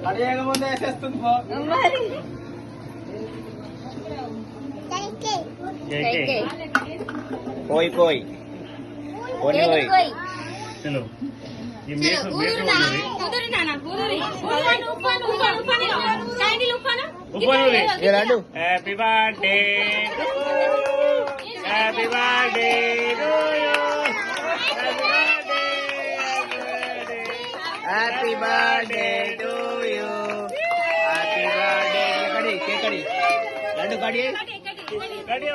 ముందే వేసేస్తుంది कोई कोई कोई कोई चलो ये मेरे को उधर ना ना उधर ऊपर ये laddu happy birthday happy birthday to you happy birthday to you happy birthday कड़ी के कड़ी लाडू काटिए कड़ी